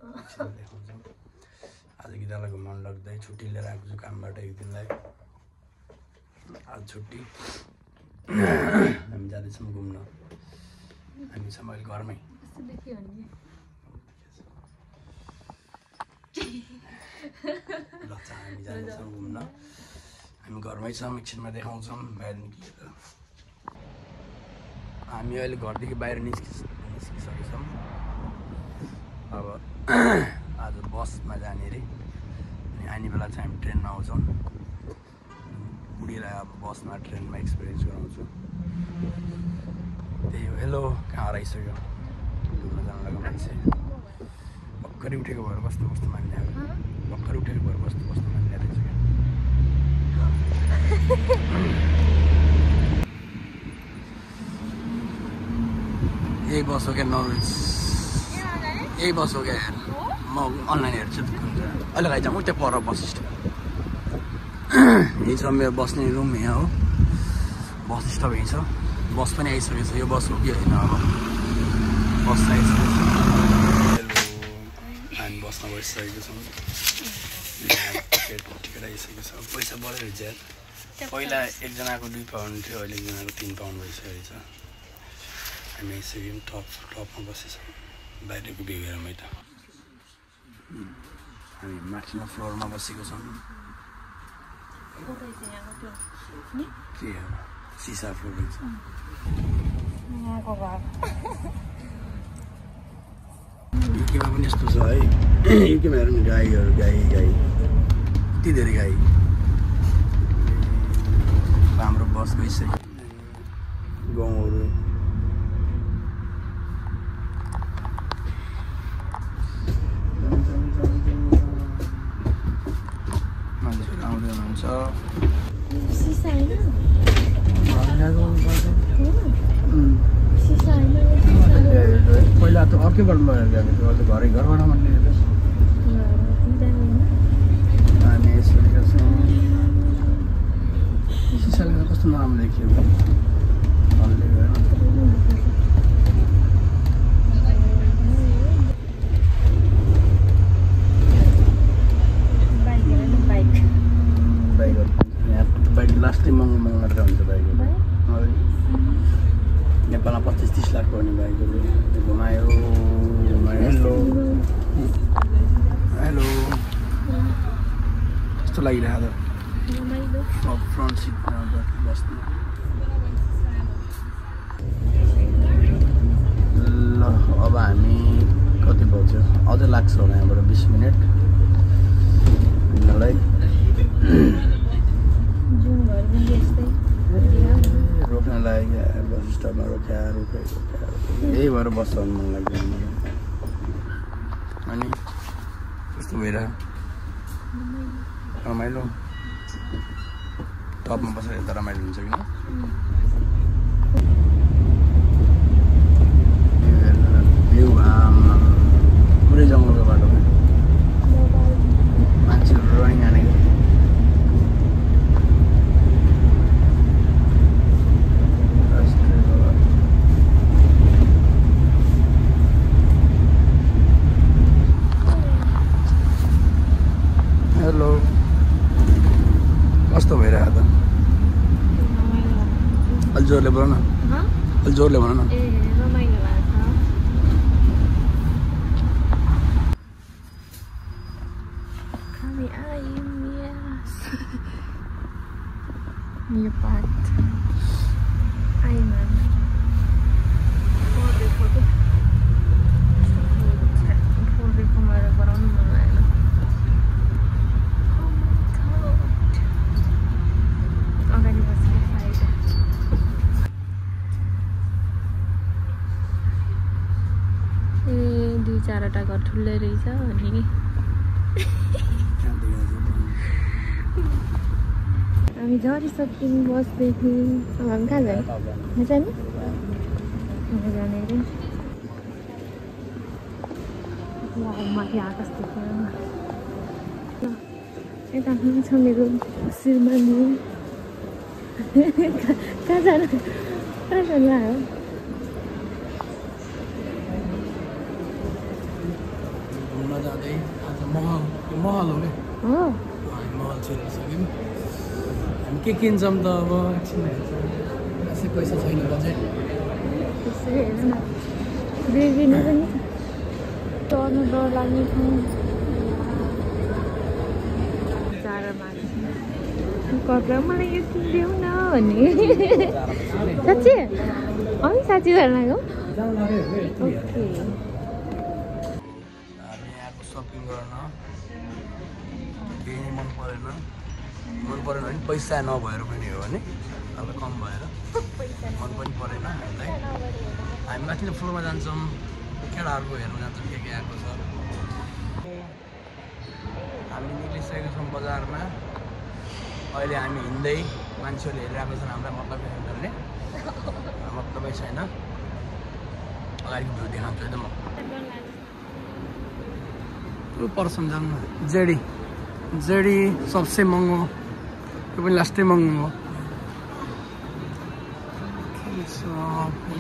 आज गीतालाई घुमाउनु लाग्दै छुट्टी लिएर आएको छु कामबाट एक दिनलाई। आज छुट्टी हामी जाँदैछौँ घुम्न। हामी छौँ अहिले घरमै। हामी जाँदैछौँ घुम्न। हामी घरमै छौँ, एकछिनमा देखाउँछौँ बाहिर निस्किएर। हामी अहिले घरदेखि बाहिर निस्किसकेका छौँ। अब आज बसमा जाने अरे, अनि आउने बेला चाहिँ हामी ट्रेनमा आउँछौँ। बुढीलाई अब बसमा ट्रेनमा एक्सपिरियन्स गराउँछु। त्यही हो। हेलो, कहाँ हराइसक्यो घुम्न जानु लाग्यो मान्छे। भर्खरै उठेको भएर कस्तो कस्तो मान्ने अब भर्खरै उठेको भएर कस्तो कस्तो मान्ने रहेछ क्या। यही बस हो क्या नर्वेज, यही बस हो क्या यार। म अनलाइन हेर्छु अहिले खाइ जाऊँ त्यहाँ पर बस स्टप। यही छ मेरो बस्ने रुम, यहाँ हो बस स्टप। यहीँ छ, बस पनि आइसकेको छ। यो बस हो कि होइन, अब बस आइसकेको छ। हामी बसमा बसिसकेको छौँ। टिकट आइसकेको छ। पैसा बढेर रहेछ यार। पहिला एकजनाको 2 पाउन्ड थियो, अहिले एकजनाको 3 पाउन्ड भइसकेको छ। हामी आइसक्यौँ, टपमा बसेछौँ। बाहिरको भ्यू हेरौँ है त। हामी माथिल्लो फ्लोरमा बसेको छौँ। के हो सिसा फ्लोर रहेछ। युकेमा पनि यस्तो छ है। युकेमा हेर्नु गाईहरू, गाई कति धेरै गाई। हाम्रो बस गइसक्यो। गाउँहरू मान्छेहरू आउँदै हुनुहुन्छ। पहिला त अर्कैबाट लगेर गएको थियो, अहिले घरबाट मात्रै। हामी आइसकेका छौँ। सिसाले कस्तो नराम्रो देखियो हल्ले गएर। बाइक लास्टै महँगो मात्रै हुन्छ बाइकहरू। नेपालमा 25-30 लाख पर्ने बाइकहरू घुमायो। हेलो हेलो, कस्तो लागिरहेको त फ्रन्ट सिटमा बस्नु। ल अब हामी कति बज्यो, अझै लाग्छ होला यहाँबाट 20 मिनट हिँड्नलाई। रोक्न लाग्यो बस स्टपमा। रोक्या यही भएर बस चढ्नु मन लाग्दैन मलाई। अनि कस्तो भइरह्यो रमाइलो। टपमा बसेर यता रमाइलो हुन्छ कि भ्यू पुरै जङ्गलको बाटो मान्छेहरू रनिङ हानेको। हेलो, कस्तो भइरहेको त? अलि जोरले बोल न, अलि जोरले भन न। रमाइलो भएको छ। हामी आयौँ यो पार्ट आयौँ हामी। फोटो मेरो बनाउनु मन लागेन। अगाडि बसेको फाइदा। ए 2-4वटा घर ठुलै रहेछ अनि हामी झरिसक्यौँ बसदेखि। अब हामी कहाँ जाने? यहाँ जाने? यहाँ जाने अरे। माथि आकाश देख्यो। यता छ मेरो श्रीमानी। कहाँ जानु? कहाँ जानु आयो? महल हो हो महल छिरिसक्यौँ हामी के किन्छौँ त अब एकछिन हेर्छौँ खासै पैसा छैन बजेट त्यसै हेर न बिर्बिने पनि टर्नु डर लाग्ने ठाउँ जाडोमा कपडा मलाई यो किनिदेऊ न भन्ने साँच्ची अँ साँच्ची भएर लाग्यो ओके हामी आएको सपिङ गर्न केही मन परेन भने पैसा नभएर पनि हो भने अब कम भएर मन पनि परेन हामीलाई हामी माथिल्लो फ्लोरमा जान्छौँ केटाहरूको हेर्न जान्छौँ के आएको छ हामी निक्लिसकेका छौँ बजारमा अहिले हामी हिँड्दै मान्छेहरूले हेरिरहेको छन् हामीलाई मतलबै छैन गर्ने मतलबै छैन अगाडि भ्यू देखाउँछु है त म पर्सन जानु जेडी सबसे महँगो त्यो पनि लास्टै महँगो हो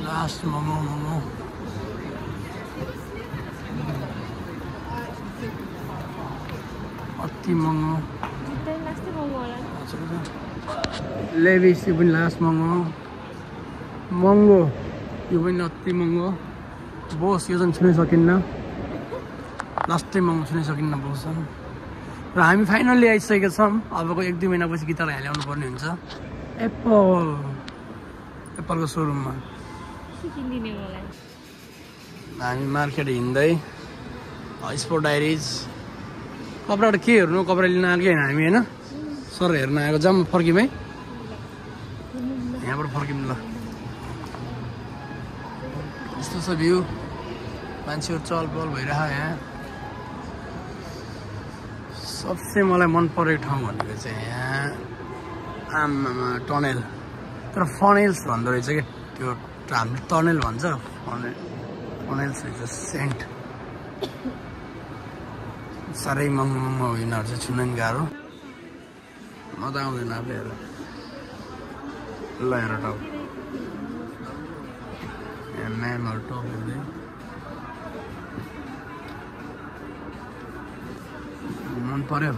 लास्ट महँगो अति महँगो लेभिस यो पनि लास्ट महँगो यो पनि अति महँगो बोस यो चाहिँ छुनै सकिन्न लास्टै महँगो छुनै सकिन्न बोस र हामी फाइनल्ली आइसकेका छौँ अबको 1-2 महिनापछि गिटारलाई ल्याउनु पर्ने हुन्छ एप्पलको सोरुममा हामी मार्केट हिँड्दै स्पोर्ट डायरिज कपडाबाट के हेर्नु कपडा लिन आएको होइन हामी होइन सर हेर्न आएको जाम फर्क्यौँ है यहाँबाट फर्क्यौँ ल यस्तो छ भ्यू मान्छेहरू चहलपहल भइरहेको यहाँ सबसे मलाई मन परेको ठाउँ भनेको चाहिँ यहाँ आमामा टनेल तर फनेल्स भन्दो रहेछ कि त्यो हामीले टनेल भन्छ फनेल्स रहेछ सेन्ट साह्रै महँगो यिनीहरू चाहिँ छुन नि गाह्रो म त आउँदैन आफै हेर ल हेर टाउ यहाँ म्यामहरू टप हुँदै मन पर्यो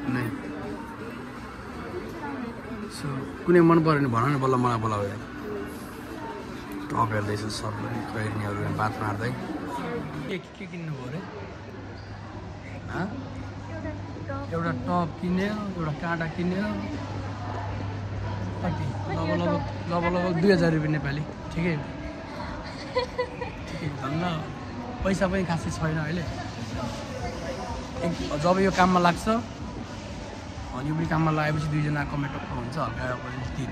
कुनै कुनै मन पऱ्यो भने भन न बल्ल मलाई बोलाऊ टप हेर्दैछु सबले खैरीहरू बात मार्दै के किन्नु पऱ्यो एउटा टप किन्यो एउटा काँटा किन्यो कति लगभग 2000 रुपियाँ नेपाली ठिकै धन्न पैसा पनि खासै छैन अहिले जब यो काममा लाग्छ अनि यो पनि काममा लगाएपछि 2 जना कमेटो हुन्छ हल्का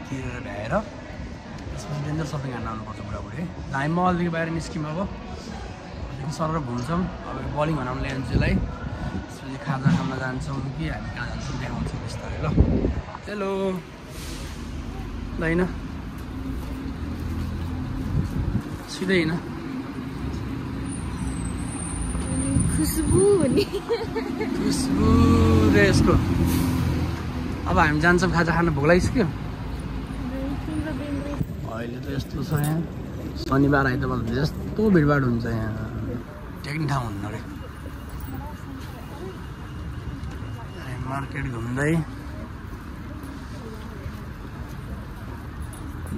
तिरेर भ्याएर त्यसपछि डेन्जर सपिङ हान्न आउनुपर्छ बुढाबुढी हामी मलदेखि बाहिर निस्क्यौँ अब सर घुम्छौँ अब बलिङ बनाउनु ल्यान्चुलाई त्यसपछि खाजा खान जान्छौँ कि हामी कहाँ जान्छौँ देखाउँछौँ बिस्तारै ल हेलो होइन सिधै होइन खुसबु रे यसको अब हामी जान्छौँ खाजा खान भोक लागिसक्यो अहिले त यस्तो छ यहाँ शनिबार आइतबार यस्तो भिडभाड हुन्छ यहाँ टेक्ने ठाउँ हुन्न अरे मार्केट घुम्दै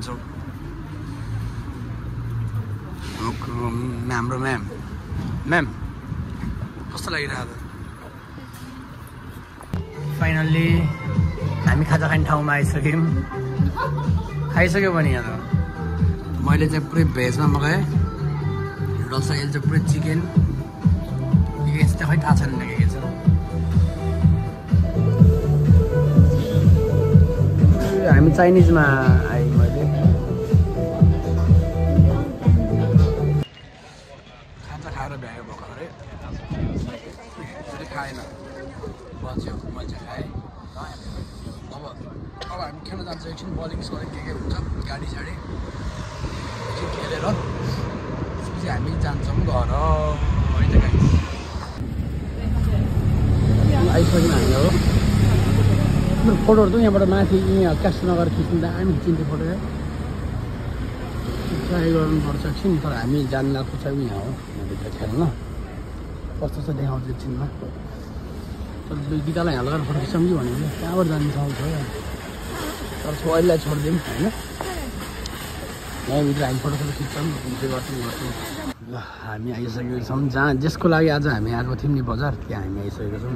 जाउँ हाम्रो म्याम कस्तो लागिरहेको फाइनल्ली हामी खाजा खाने ठाउँमा आइसक्यौँ खाइसक्यो भने यहाँ त मैले चाहिँ पुरै भेजमा मगाएँ रसा यसले चाहिँ पुरै चिकन के चाहिँ खै थाहा छैन के छ हामी चाइनिजमा आएँ मैले खाजा खाएर भ्यायो भर्खरै खाएन बच्यो मैले चाहिँ खाएँ अब हामी खेल्न जान्छ एकछिन बलिङ सलिङ के हुन्छ गाडी साडी एकछिन खेलेर त्यसपछि हामी जान्छौँ घर होइन गाडी आइसक्यौँ हामी हो फोटोहरू त यहाँबाट माथि यहाँ क्यास नगरेर खिच्नु दामी खिचिन्थ्यो फोटो ट्राई गर्नुपर्छ एकछिन तर हामी जान लाग्छ यहाँ हो यहाँभित्र खेल्न कस्तो छ देखाउँछु एकछिनमा। तर गीतालाई हाल गरेर फोटो खिचाउँ कि भनेको कहाँबाट जानु ठाउँ छ तर छोरीलाई छोडिदिउँ होइन यहीँभित्र हामी फोटो खिच्छौँ गर्छौँ। ल हामी आइसकेको छौँ जहाँ जसको लागि आज हामी आएको थियौँ नि बजार त्यहाँ हामी आइसकेको छौँ।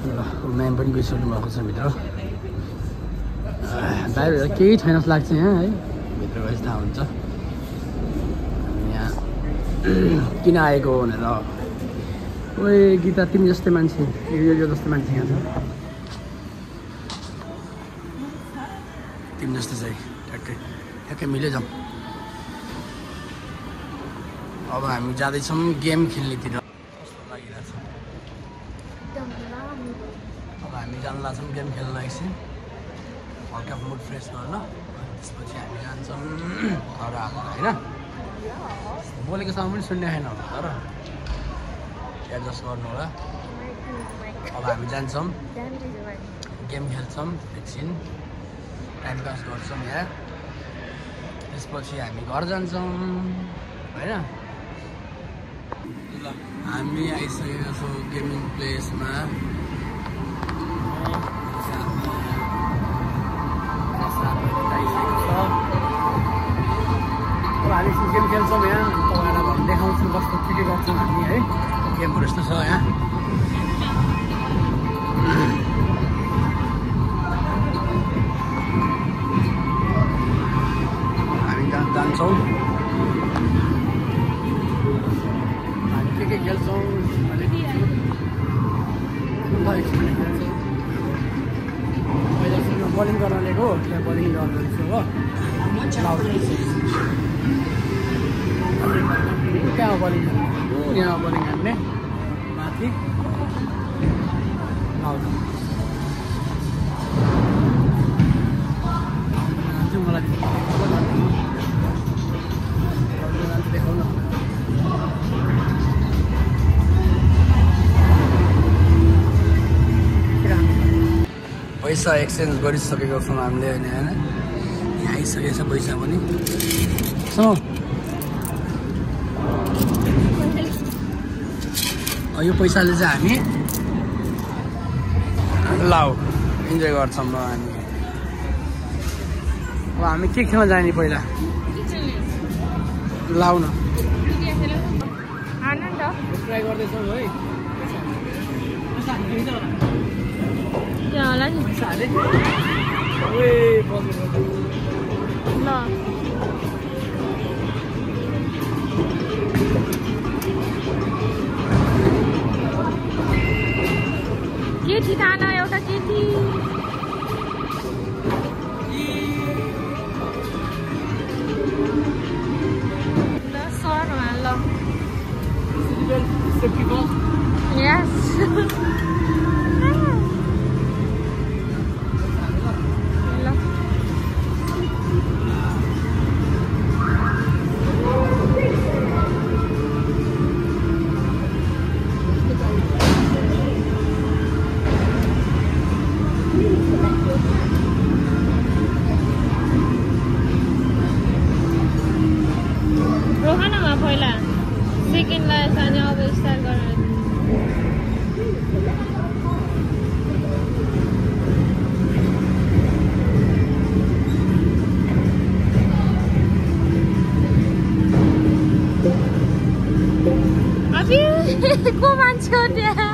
ल म्याम पनि गइसक्नु भएको छ भित्र। बाहिर केही छैन जस्तो लाग्छ यहाँ है भित्र गएपछि थाहा हुन्छ यहाँ किन आएको भनेर। ओए गीता तिमी जस्तै मान्छे यो जस्तै मान्छे यहाँ छ तिमी जस्तै चाहिँ ठ्याक्कै ठ्याक्कै मिले जाउँ। अब हामी जाँदैछौँ गेम खेल्नेतिर कस्तो लागिरहेछ। अब हामी जान लाग्छौँ गेम खेल्न एकछिन हल्का मुड फ्रेस गर्न त्यसपछि हामी जान्छौँ घर आएको होइन बोलेको साउन्ड पनि सुन्ने छैन तर एडजस्ट गर्नु होला। अब हामी जान्छौँ गेम खेल्छौँ एकछिन टाइम पास गर्छौँ यहाँ त्यसपछि हामी घर जान्छौँ होइन। ल हामी आइसकेका छौँ गेमिङ प्लेसमा। अब हामी गेम खेल्छौँ यहाँ तपाईँलाई भन्न देखाउँछौँ कस्तो के गर्छौँ हामी है गेमहरू यस्तो छ यहाँ। हामी जान्छौँ हामी के खेल्छौँ बलिङ गर्न लिएको त्यहाँ बलिङ गर्दैछु हो कहाँ बलिङ यहाँ बलिङ हान्ने माथि मलाई देखाउनु पैसा एक्सचेन्ज गरिसकेको छौँ हामीले होइन होइन यहाँ आइसकेको छ पैसा पनि यो पैसाले चाहिँ हामी लाउ इन्जोय गर्छौँ ल हामी। अब हामी के खेल्न जाने पहिला लाउ न ट्राई गर्दैछौँ है होला नि केटी खाना एउटा केटी ल सरमा ल यस रोहनमा पहिला सेकेन्डलाई सानो अब स्टार्ट गरेर अबि को मान्छे हो त्यहाँ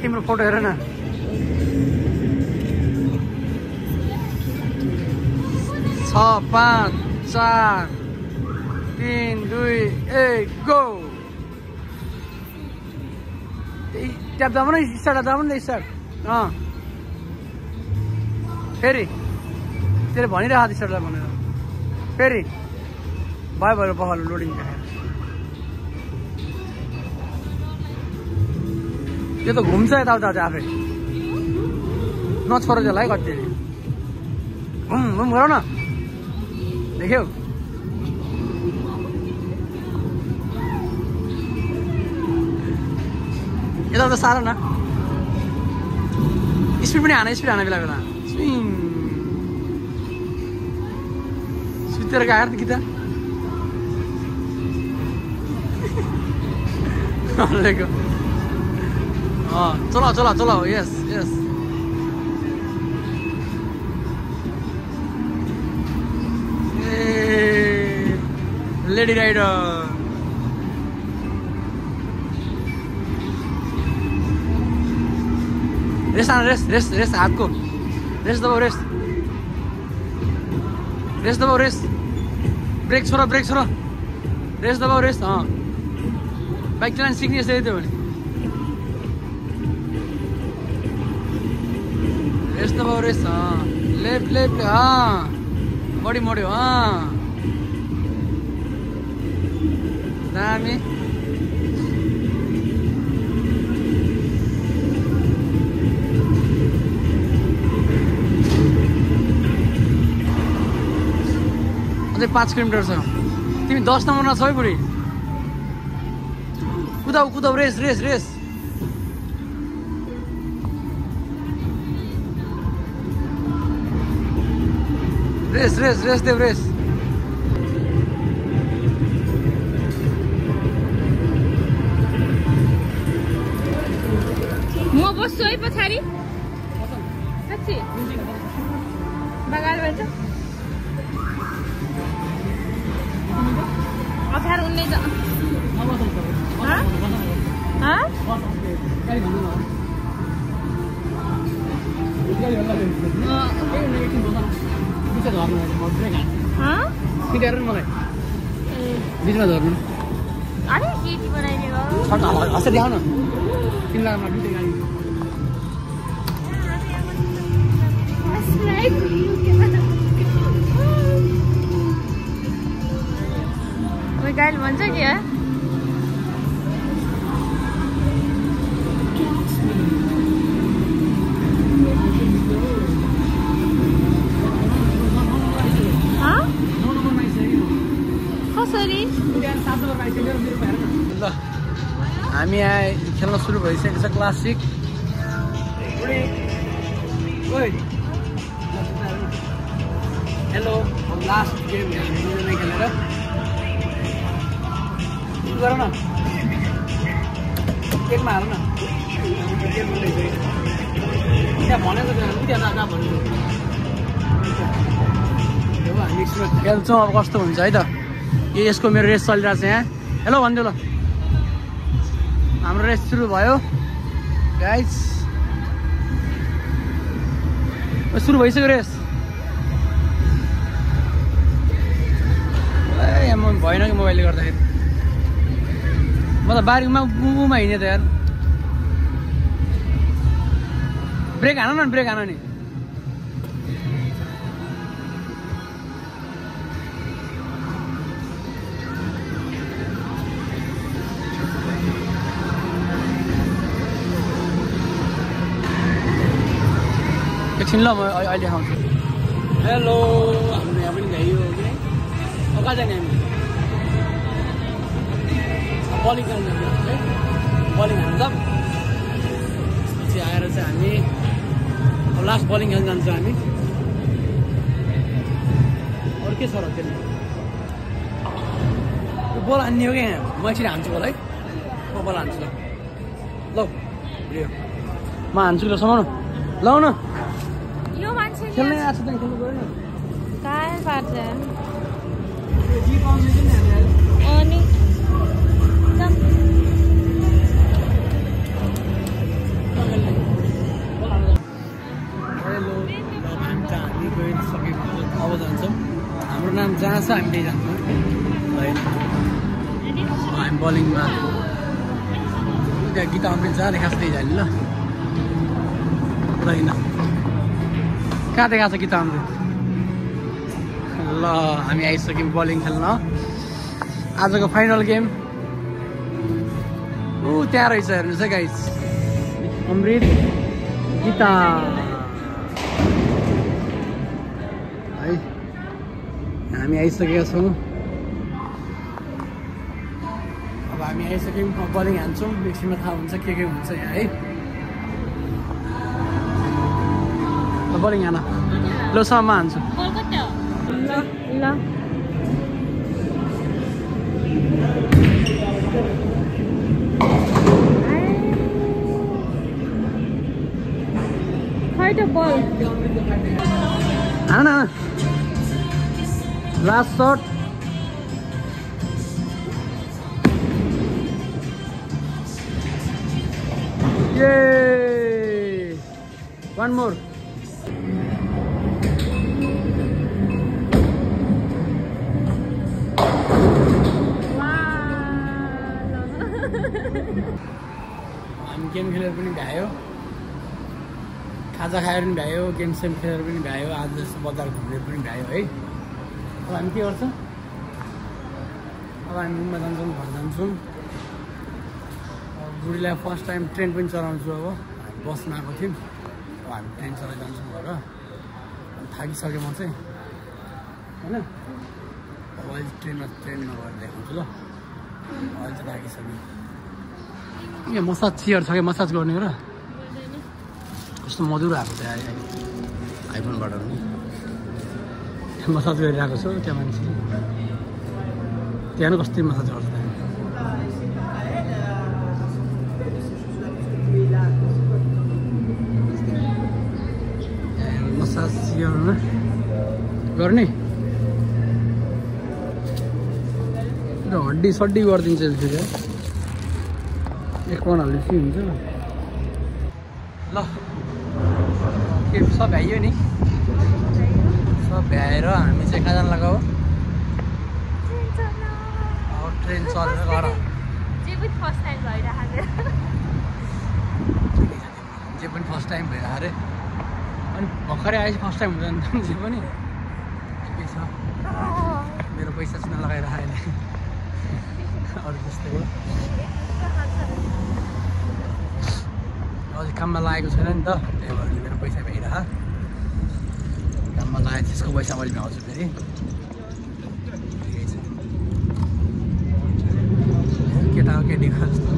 तिम्रो फोटो हेर न 6 5 4 3 2 1 गो ट्याप दाम न स्टार्ट दाम न स्टार्ट फेरि तेरे भनिरहेको स्टार्टलाई भनेर फेरि भयो भयो बहल लोडिङ देखाएर यो त घुम्छ यताउता चाहिँ आफै नछोड त्यसलाई कति घुम घुम गर न देख्यौ यताउता साह्रो न स्पिड पनि हान बेला बेला स्विङ सुतेर गएर त कि त चलो यस लेडी राइडर रेस हातको रेस दबाउ रेस ब्रेक छोड रेस दबाउ रेस बाइक चलाउन सिक्ने यस्तै थियो भने रेस दबाउ रेस लेफ्ट बडी मोड्यो दामी अझै 5 किलोमिटर छ तिमी 10 नम्बरमा छौ है बुढी कुदाउ रेस देव रेस म बस्छु है पछाडि साँच्ची बगाल भन्छ अप्ठ्यारो उनले त मलाई बिचमा झर्नु अरे केटी बनाइदिएको हस्ते देखाउन तिमीलाई दुईटै गाडी गाइल भन्छ कि कसरी ल हामी खेल्न सुरु भइसकेको छ क्लासिक हेलो लास्ट गेम खेलेर गर न केकमा हाल न त्यहाँ भनेको त्यहाँ भन्नु खेल्छौँ अब कस्तो हुन्छ है त यसको मेरो रेस चलिरहेको छ यहाँ हेलो भनिदेऊ ल हाम्रो रेस सुरु भयो गाइस सुरु भइसक्यो रेस ए म भएन कि मोबाइलले गर्दाखेरि म त बारीमा उमा हिँडेँ त यार ब्रेक हान नि एकछिन ल म अहिले आउँछु हेलो हाम्रो यहाँ पनि भ्याइयो कि कहाँ जाने हामी बलिङ खेल्नु है बलिङ हान्छ पछि आएर चाहिँ हामी लास्ट बलिङ खेल्न जान्छौँ हामी अरू के छ र त्यसले बल हान्ने हो क्या यहाँ म एकछिन हान्छु बल है म बल हान्छु ल म हान्छु ल समाउनु लाउन यो मान्छे खेल्नै आएको छ त खेल्नु गयो काय पार्छ अनि अब जान्छौँ हाम्रो नाम जहाँ छ हामी त्यही जान्छौँ होइन हामी बलिङमा त्यहाँ गीता अमृत जहाँ देखाएको छ त्यही जाने ल होइन कहाँ देखाएको छ गीता अमृत ल हामी आइसक्यौँ बलिङ खेल्न आजको फाइनल गेम त्यहाँ रहेछ हेर्नुहोस् है गाइस अमृत गीता है हामी आइसकेका छौँ अब हामी आइसक्यौँ बलिङ हान्छौँ एकछिनमा थाहा हुन्छ के हुन्छ यहाँ है ल बलिङ हान ल सम्म हान्छु ल खै त बल हान न last shut Yay! One more. हामी गेम खेलेर पनि भ्यायो खाजा खाएर पनि भ्यायो गेम सेम खेलेर पनि भ्यायो आज जस्तो बजार घुमेर पनि भ्यायो है अब हामी के गर्छौँ अब हामी घुम्न जान्छौँ घर जान्छौँ बुढीलाई फर्स्ट टाइम ट्रेन पनि चलाउँछु अब हामी बसमा आएको थियौँ अब हामी ट्रेन चलाइ जान्छौँ घर थाकिसक्यो म चाहिँ होइन अब अहिले ट्रेनमा गएर देखाउँछु ल अहिले चाहिँ थाकिसक्यो यहाँ मसाज चेयर छ कि मसाज गर्ने र कस्तो मधुरो आएको थियो आइफोनबाट पनि मसाज गरिरहेको छु त्यहाँ मान्छेले त्यहाँ कस्तो मसाज गर्छ मसाज चेयरमा गर्ने हड्डी सड्डी गरिदिन्छ फेरि एक पाउन हाल्ने हुन्छ ल के सब भ्याइयो नि सब भ्याएर हामी चाहिँ कहाँ जानु लगाऊ अब ट्रेन चलेर घर जे पनि फर्स्ट टाइम भइरहेको अरे अनि भर्खरै आएपछि फर्स्ट टाइम हुन्छ जे पनि ठिकै छ मेरो पैसा चाहिँ नलगाएर अहिले अरू जस्तै हो अझै काममा लागेको छैन नि त त्यही भएर मेरो पैसा भइरह काममा लागेको त्यसको पैसा मैले भ्याउँछु फेरि केटा हो केटीको जस्तो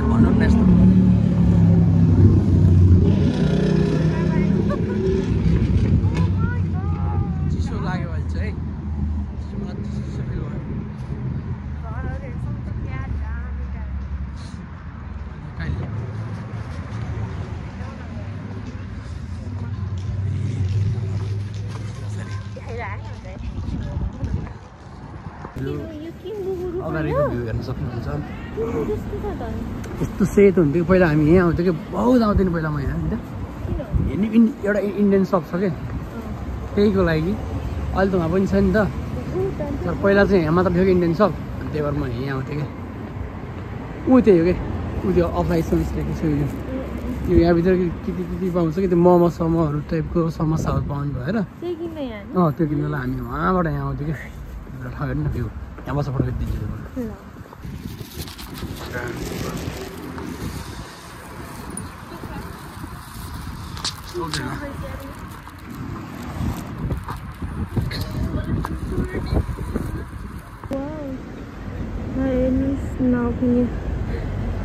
भनौँ न यस्तो चिसो लाग्यो भने चाहिँ चिसो फिल भयो अगाडिको भ्यू हेर्न सक्नुहुन्छ यस्तो सेतो हुन्थ्यो पहिला हामी यहाँ आउँथ्यो कि बहुत आउँथ्यो नि पहिला म यहाँ होइन एउटा इन्डियन सप छ क्या त्यहीको लागि अहिले त वहाँ पनि छ नि त तर पहिला चाहिँ यहाँ मात्र थियो कि इन्डियन सप अनि त्यही भएर म यहाँ आउँथेँ क्या ऊ त्यही हो कि ऊ त्यो अफलाइसेन्स लिएको छु यो यहाँभित्र के पाउँछ कि त्यो मोमो समोहरू टाइपको समोसाहरू पाउनु भएर त्यो किन्नुलाई हामी वहाँबाट यहाँ आउँथ्यो कि ठगेर न भ्यू यहाँ बस फोटो खिचिदिन्छु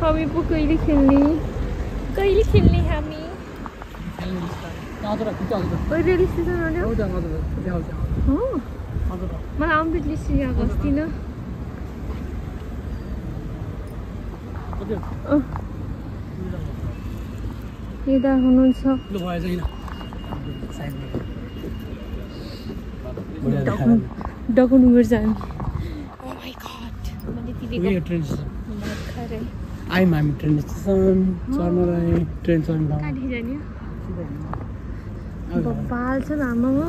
हामी पो कहिले खेल्ने हामी रेल स्टेसन मलाई अमृत लिस्ट आएको अस्ति न यता हुनुहुन्छ डकुनुगर जाने आइम हामी ट्रेन स्टेसन चढ्नलाई ट्रेन चढ्नु बाल छ आमामा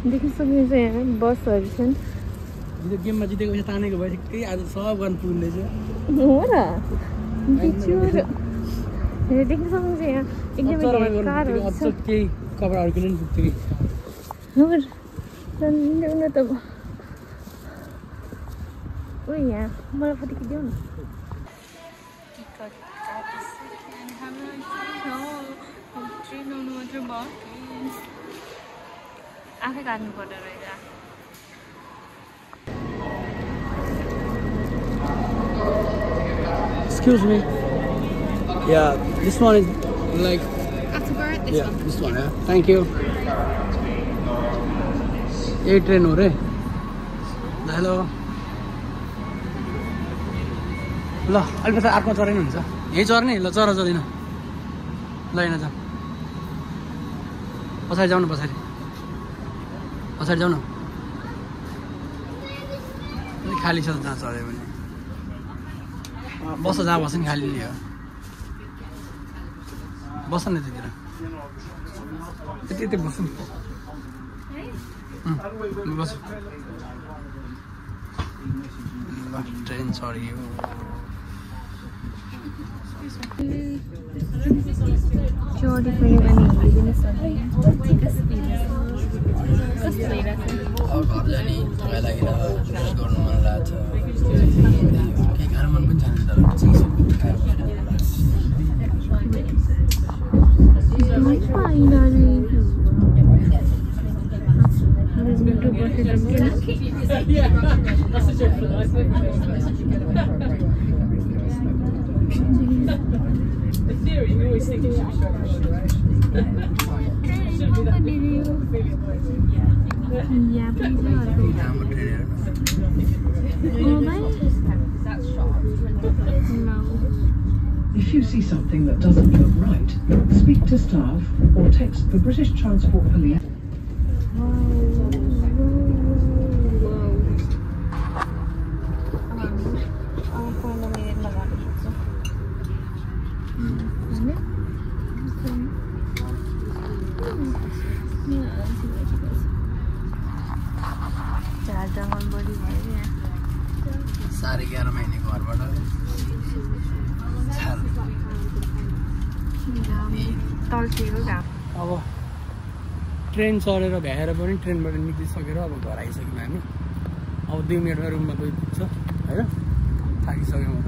देख्न सक्नुहुन्छ यहाँ बसहरू छन् गेममा जितेको पैसा तानेको भए ठिकै आज सब गर्न पुग्दैछ हो र बिचुर देख्न सक्नुहुन्छ यहाँ एकदमै कारहरू छ केही कपडाहरू किन्न नि पुग्थ्यो कि चल्दैन त ओ यहाँ मलाई फोटो खिच्देऊ न टिकट काटिसक्यो अनि हाम्रो ट्रेन आउनु मात्र बाँकी आफै काट्नु पर्दो रहेछ Excuse me. Yeah, this one is like. This this one. Yeah. Thank you. A train हो रे. Hello. ल अलि पछि आर्कमा चढ्नु हुन्छ यही चढ्ने ल चढ चढ्दिन ल हैन जा पछाडि जाऊ न पछाडि जाऊ न अलि खाली छ जहाँ चढ्यो भने बस जहाँ बस्छ नि खाली लियो बस न त्यतिर यति बस्छु बस्छु ल ट्रेन चढ्यो चोरी पनि अनि हिँडिदिनु सक्दैन कस्तो भइरहेको घर जाने तपाईँ लागि गर्नु मन लाग्छ केही खानु मन पनि छैन If you see something that doesn't look right, speak to staff or text the British Transport Police. साढे 11 महिने घरबाट अब ट्रेन चढेर भ्याएर पनि ट्रेनबाट निक्लिसकेर अब घर आइसक्यौँ हामी अब 2 मिनटमा रुममा गइपुग्छ होइन थाकिसक्यौँ अब